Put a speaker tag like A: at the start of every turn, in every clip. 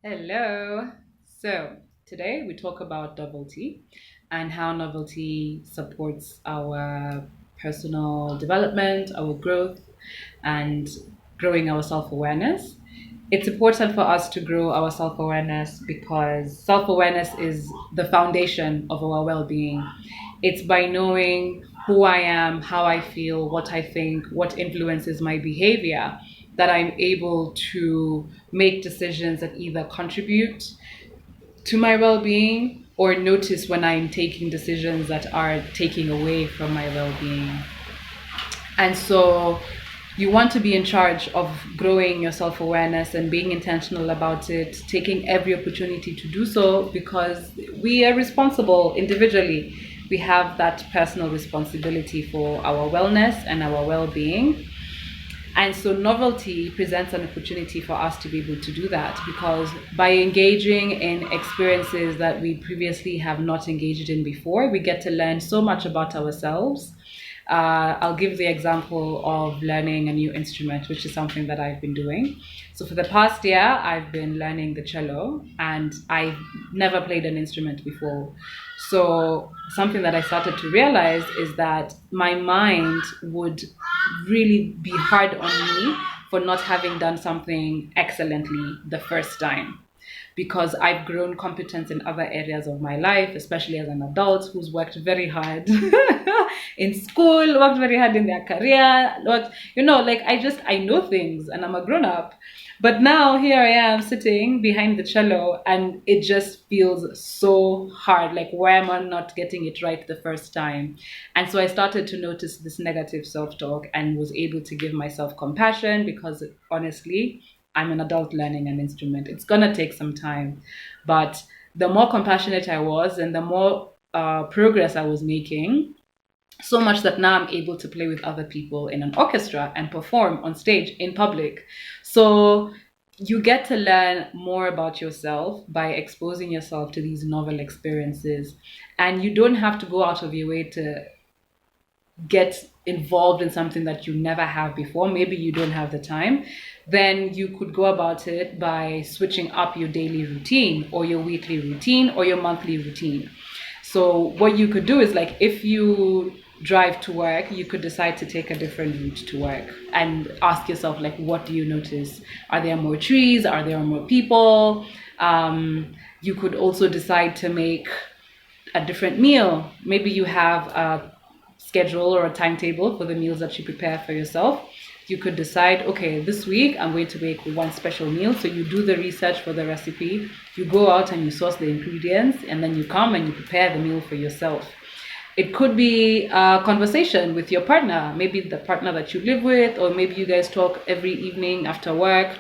A: Hello. So, today we talk about novelty and how novelty supports our personal development, our growth, and growing our self awareness. It's important for us to grow our self awareness because self awareness is the foundation of our well being. It's by knowing who I am, how I feel, what I think, what influences my behavior that I'm able to make decisions that either contribute to my well being or notice when I'm taking decisions that are taking away from my well being. And so you want to be in charge of growing your self awareness and being intentional about it, taking every opportunity to do so because we are responsible individually. We have that personal responsibility for our wellness and our well being. And so novelty presents an opportunity for us to be able to do that because by engaging in experiences that we previously have not engaged in before, we get to learn so much about ourselves. I'll give the example of learning a new instrument, which is something that I've been doing. So for the past year, I've been learning the cello, and I've never played an instrument before. So something that I started to realize is that my mind would really be hard on me for not having done something excellently the first time because I've grown competence in other areas of my life, especially as an adult who's worked very hard in school, worked very hard in their career, worked, like I know things and I'm a grown up. But now here I am sitting behind the cello and it just feels so hard. Like, why am I not getting it right the first time? And so I started to notice this negative self talk and was able to give myself compassion because honestly, I'm an adult learning an instrument. It's going to take some time. But the more compassionate I was and the more progress I was making, so much that now I'm able to play with other people in an orchestra and perform on stage in public. So you get to learn more about yourself by exposing yourself to these novel experiences. And you don't have to go out of your way to get involved in something that you never have before. Maybe you don't have the time. Then you could go about it by switching up your daily routine or your weekly routine or your monthly routine. So what you could do is, like, if you drive to work, you could decide to take a different route to work and ask yourself, like, what do you notice? Are there more trees? Are there more people? You could also decide to make a different meal. Maybe you have a schedule or a timetable for the meals that you prepare for yourself. You could decide, okay, this week I'm going to make one special meal. So you do the research for the recipe, you go out and you source the ingredients, and then you come and you prepare the meal for yourself. It could be a conversation with your partner, maybe the partner that you live with, or maybe you guys talk every evening after work.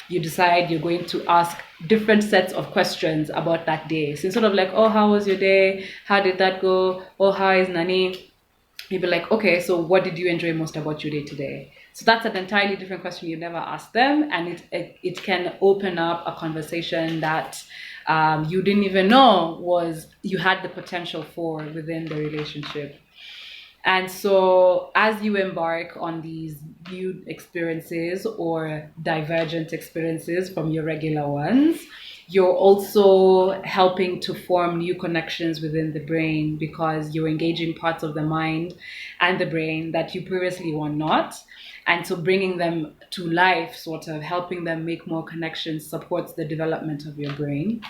A: You decide you're going to ask different sets of questions about that day. So instead of like, oh, how was your day? How did that go? Oh, how is Nani? You'd be like, okay, so what did you enjoy most about your day today? So that's an entirely different question you never asked them, and it can open up a conversation that you didn't even know was you had the potential for within the relationship. And so, as you embark on these new experiences or divergent experiences from your regular ones, you're also helping to form new connections within the brain because you're engaging parts of the mind and the brain that you previously were not. And so, bringing them to life, sort of helping them make more connections, supports the development of your brain.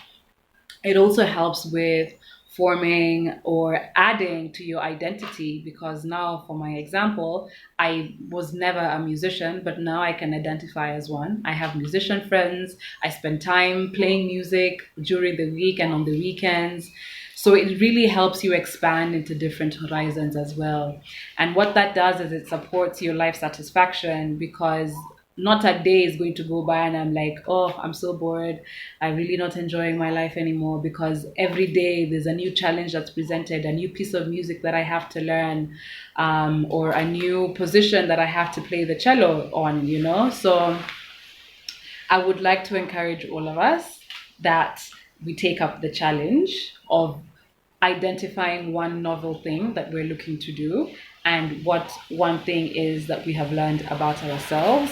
A: It also helps with forming or adding to your identity because now, for my example, I was never a musician, but now I can identify as one. I have musician friends. I spend time playing music during the week and on the weekends. So it really helps you expand into different horizons as well. And what that does is it supports your life satisfaction because not a day is going to go by and I'm like, oh, I'm so bored. I'm really not enjoying my life anymore because every day there's a new challenge that's presented, a new piece of music that I have to learn, or a new position that I have to play the cello on. So I would like to encourage all of us that we take up the challenge of identifying one novel thing that we're looking to do and what one thing is that we have learned about ourselves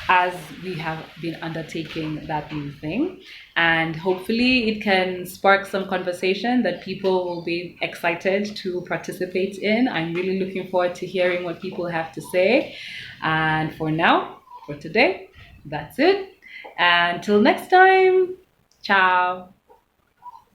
A: as we have been undertaking that new thing. And hopefully, it can spark some conversation that people will be excited to participate in. I'm really looking forward to hearing what people have to say. And for now, for today, that's it. Until next time, ciao.